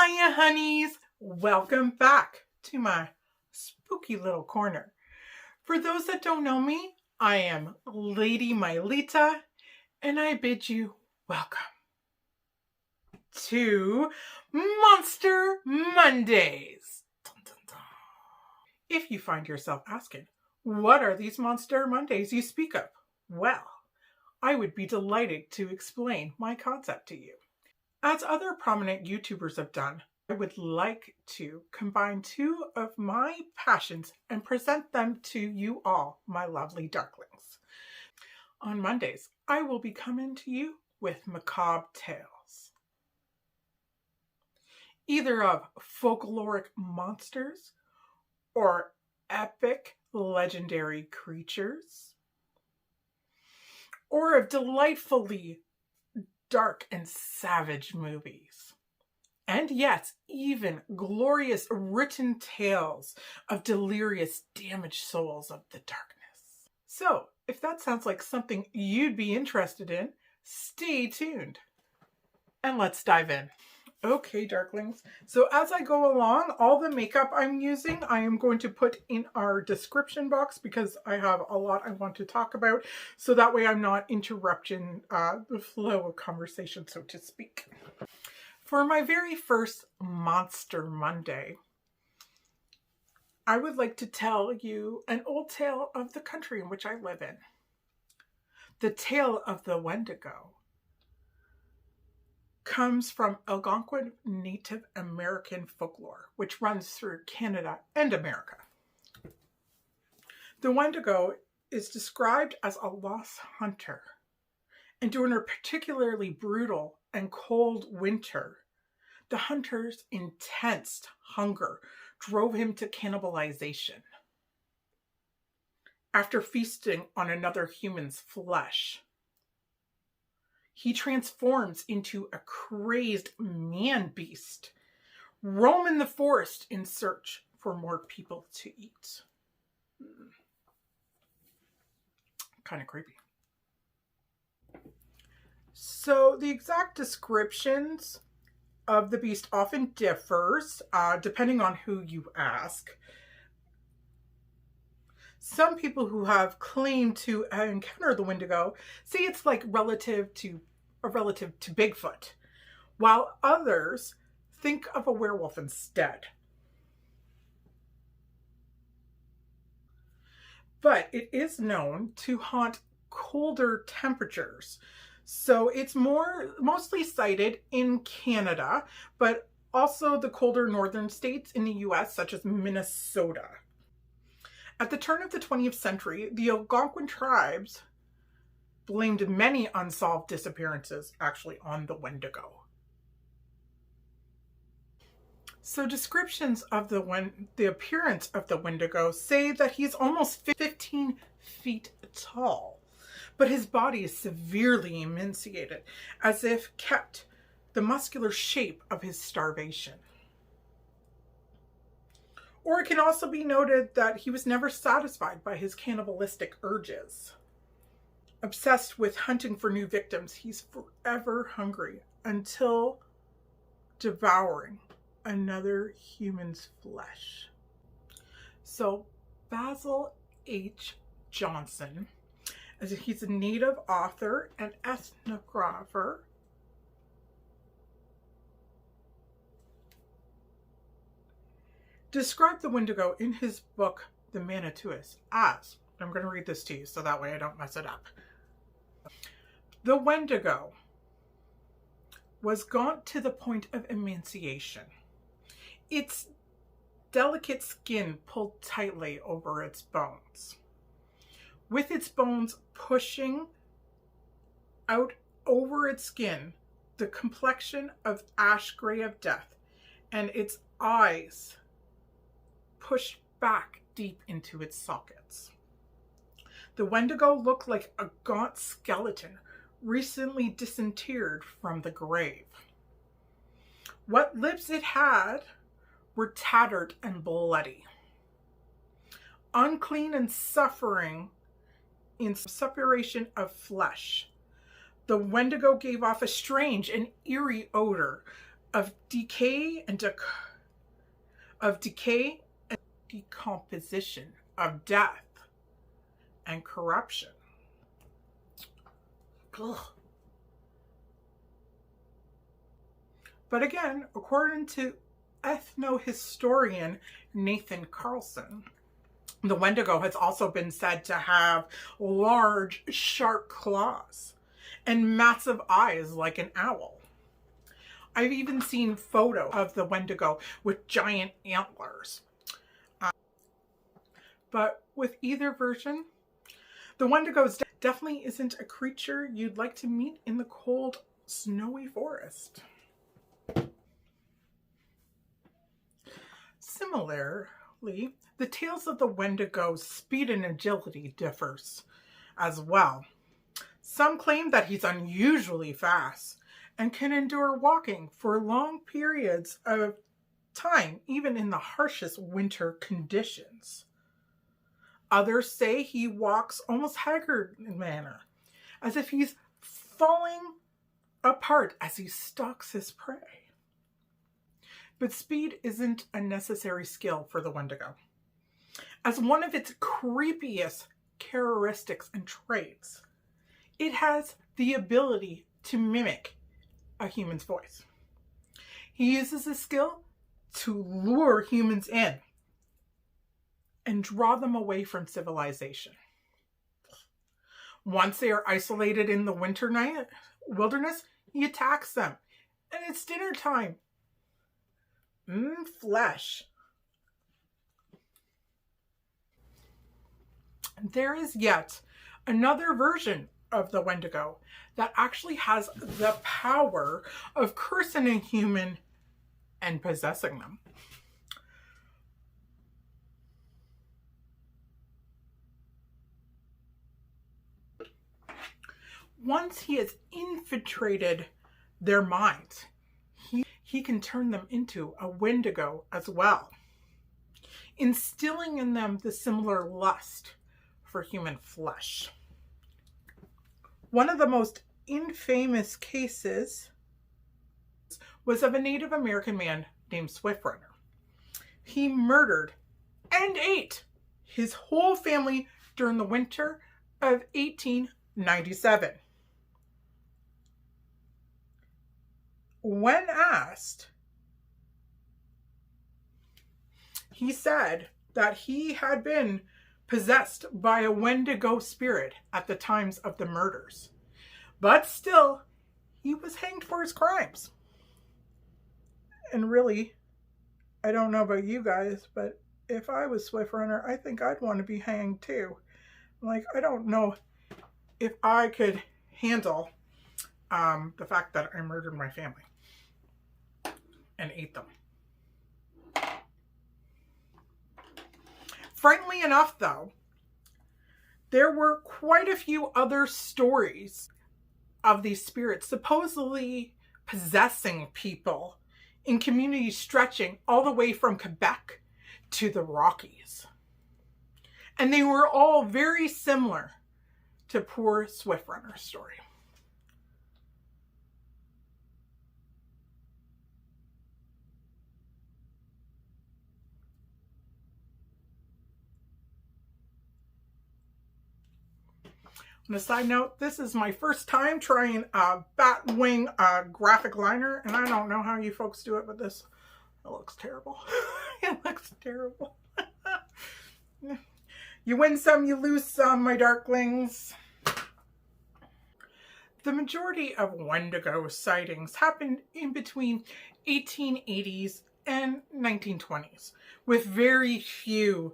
Hiya, honeys! Welcome back to my spooky little corner. For those that don't know me, I am Lady Mylita, and I bid you welcome to Monster Mondays. Dun, dun, dun. If you find yourself asking, what are these Monster Mondays you speak of? Well, I would be delighted to explain my concept to you. As other prominent YouTubers have done, I would like to combine two of my passions and present them to you all, my lovely darklings. On Mondays, I will be coming to you with macabre tales, either of folkloric monsters or epic legendary creatures, or of delightfully dark and savage movies. And yes, even glorious written tales of delirious damaged souls of the darkness. So, if that sounds like something you'd be interested in, stay tuned. And let's dive in. Okay, darklings. So as I go along, all the makeup I'm using, I am going to put in our description box because I have a lot I want to talk about. So that way I'm not interrupting the flow of conversation, so to speak. For my very first Monster Monday, I would like to tell you an old tale of the country in which I live in. The tale of the Wendigo comes from Algonquin Native American folklore, which runs through Canada and America. The Wendigo is described as a lost hunter, and during a particularly brutal and cold winter, the hunter's intense hunger drove him to cannibalization. After feasting on another human's flesh, he transforms into a crazed man-beast, roaming the forest in search for more people to eat. Kind of creepy. So the exact descriptions of the beast often differs, depending on who you ask. Some people who have claimed to encounter the Wendigo say it's like relative to Bigfoot, while others think of a werewolf instead. But it is known to haunt colder temperatures. So it's mostly sighted in Canada, but also the colder northern states in the US, such as Minnesota. At the turn of the 20th century, the Algonquin tribes blamed many unsolved disappearances actually on the Wendigo. So descriptions of the appearance of the Wendigo say that he's almost 15 feet tall, but his body is severely emaciated, as if kept the muscular shape of his starvation. Or it can also be noted that he was never satisfied by his cannibalistic urges. Obsessed with hunting for new victims, he's forever hungry until devouring another human's flesh. So Basil H. Johnson, he's a native author and ethnographer, described the Wendigo in his book, The Manitouus, as, I'm going to read this to you so that way I don't mess it up. The Wendigo was gaunt to the point of emaciation. Its delicate skin pulled tightly over its bones, with its bones pushing out over its skin, the complexion of ash gray of death, and its eyes pushed back deep into its sockets. The Wendigo looked like a gaunt skeleton recently disinterred from the grave. What lips it had were tattered and bloody. Unclean and suffering in separation of flesh, the Wendigo gave off a strange and eerie odor, of decay and decomposition, of death and corruption. Ugh. But again, according to ethnohistorian Nathan Carlson, the Wendigo has also been said to have large, sharp claws and massive eyes like an owl. I've even seen photos of the Wendigo with giant antlers. But with either version, the Wendigo definitely isn't a creature you'd like to meet in the cold, snowy forest. Similarly, the tales of the Wendigo's speed and agility differs as well. Some claim that he's unusually fast and can endure walking for long periods of time, even in the harshest winter conditions. Others say he walks almost haggard in manner, as if he's falling apart as he stalks his prey. But speed isn't a necessary skill for the Wendigo. As one of its creepiest characteristics and traits, it has the ability to mimic a human's voice. He uses this skill to lure humans in and draw them away from civilization. Once they are isolated in the wilderness, he attacks them. And it's dinner time. Flesh. There is yet another version of the Wendigo that actually has the power of cursing a human and possessing them. Once he has infiltrated their minds, he can turn them into a Wendigo as well, instilling in them the similar lust for human flesh. One of the most infamous cases was of a Native American man named Swiftrunner. He murdered and ate his whole family during the winter of 1897. When asked, he said that he had been possessed by a Wendigo spirit at the times of the murders. But still, he was hanged for his crimes. And really, I don't know about you guys, but if I was Swiftrunner, I think I'd want to be hanged too. Like, I don't know if I could handle the fact that I murdered my family and ate them. Frighteningly enough, though, there were quite a few other stories of these spirits supposedly possessing people in communities stretching all the way from Quebec to the Rockies. And they were all very similar to poor Swiftrunner's story. On a side note, this is my first time trying a Batwing graphic liner, and I don't know how you folks do it, but this, it looks terrible. It looks terrible. You win some, you lose some, my darklings. The majority of Wendigo sightings happened in between 1880s and 1920s, with very few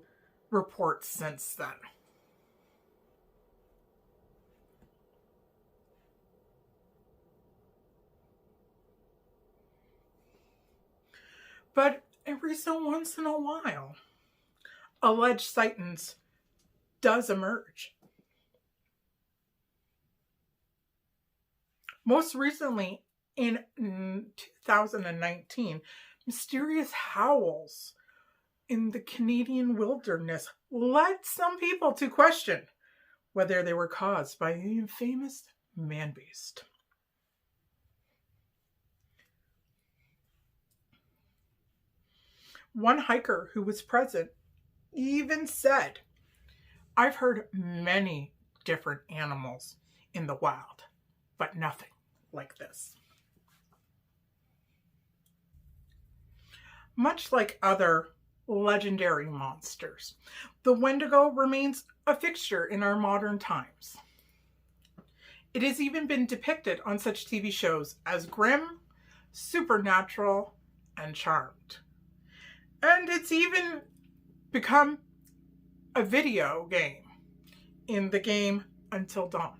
reports since then. But every so once in a while, alleged sightings does emerge. Most recently, in 2019, mysterious howls in the Canadian wilderness led some people to question whether they were caused by the infamous man-beast. One hiker who was present even said, "I've heard many different animals in the wild, but nothing like this." Much like other legendary monsters, the Wendigo remains a fixture in our modern times. It has even been depicted on such TV shows as Grimm, Supernatural, and Charmed. And it's even become a video game in the game Until Dawn.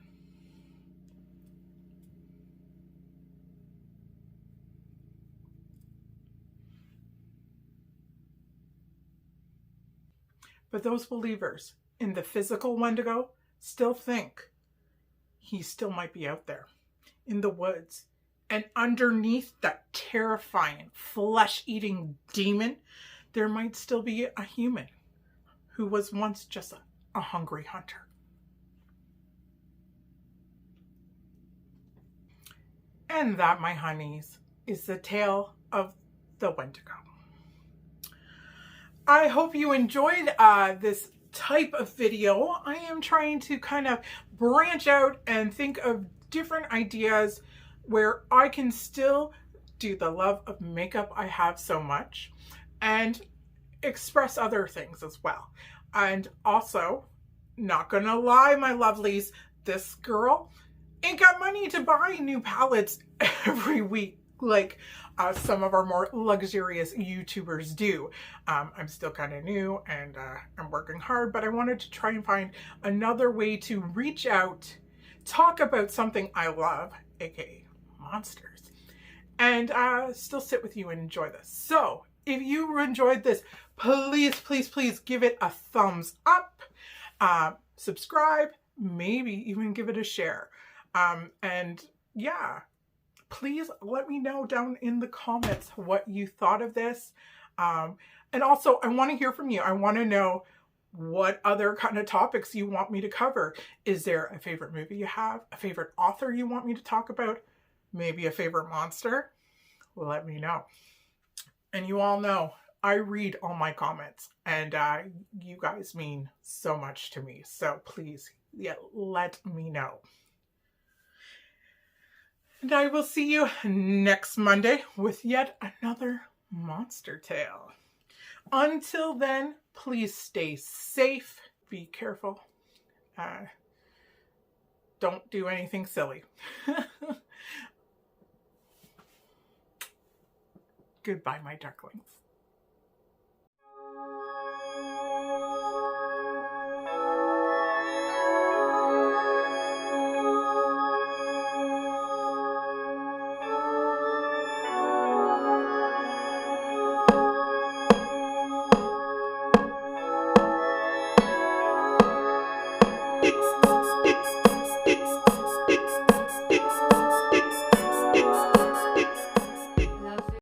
But those believers in the physical Wendigo still think he still might be out there in the woods. And underneath that terrifying flesh-eating demon, there might still be a human who was once just a hungry hunter. And that, my honeys, is the tale of the Wendigo. I hope you enjoyed this type of video. I am trying to kind of branch out and think of different ideas where I can still do the love of makeup I have so much and express other things as well. And also, not gonna lie, my lovelies, this girl ain't got money to buy new palettes every week like some of our more luxurious YouTubers do. I'm still kind of new and I'm working hard, but I wanted to try and find another way to reach out, talk about something I love, aka monsters, and still sit with you and enjoy this. So if you enjoyed this, please, please, please give it a thumbs up, subscribe, maybe even give it a share. And yeah, please let me know down in the comments what you thought of this. And also, I want to hear from you. I want to know what other kind of topics you want me to cover. Is there a favorite movie you have? A favorite author you want me to talk about? Maybe a favorite monster? Let me know. And you all know, I read all my comments. And you guys mean so much to me. So please, yeah, let me know. And I will see you next Monday with yet another monster tale. Until then, please stay safe, be careful, don't do anything silly. Goodbye, my darklings.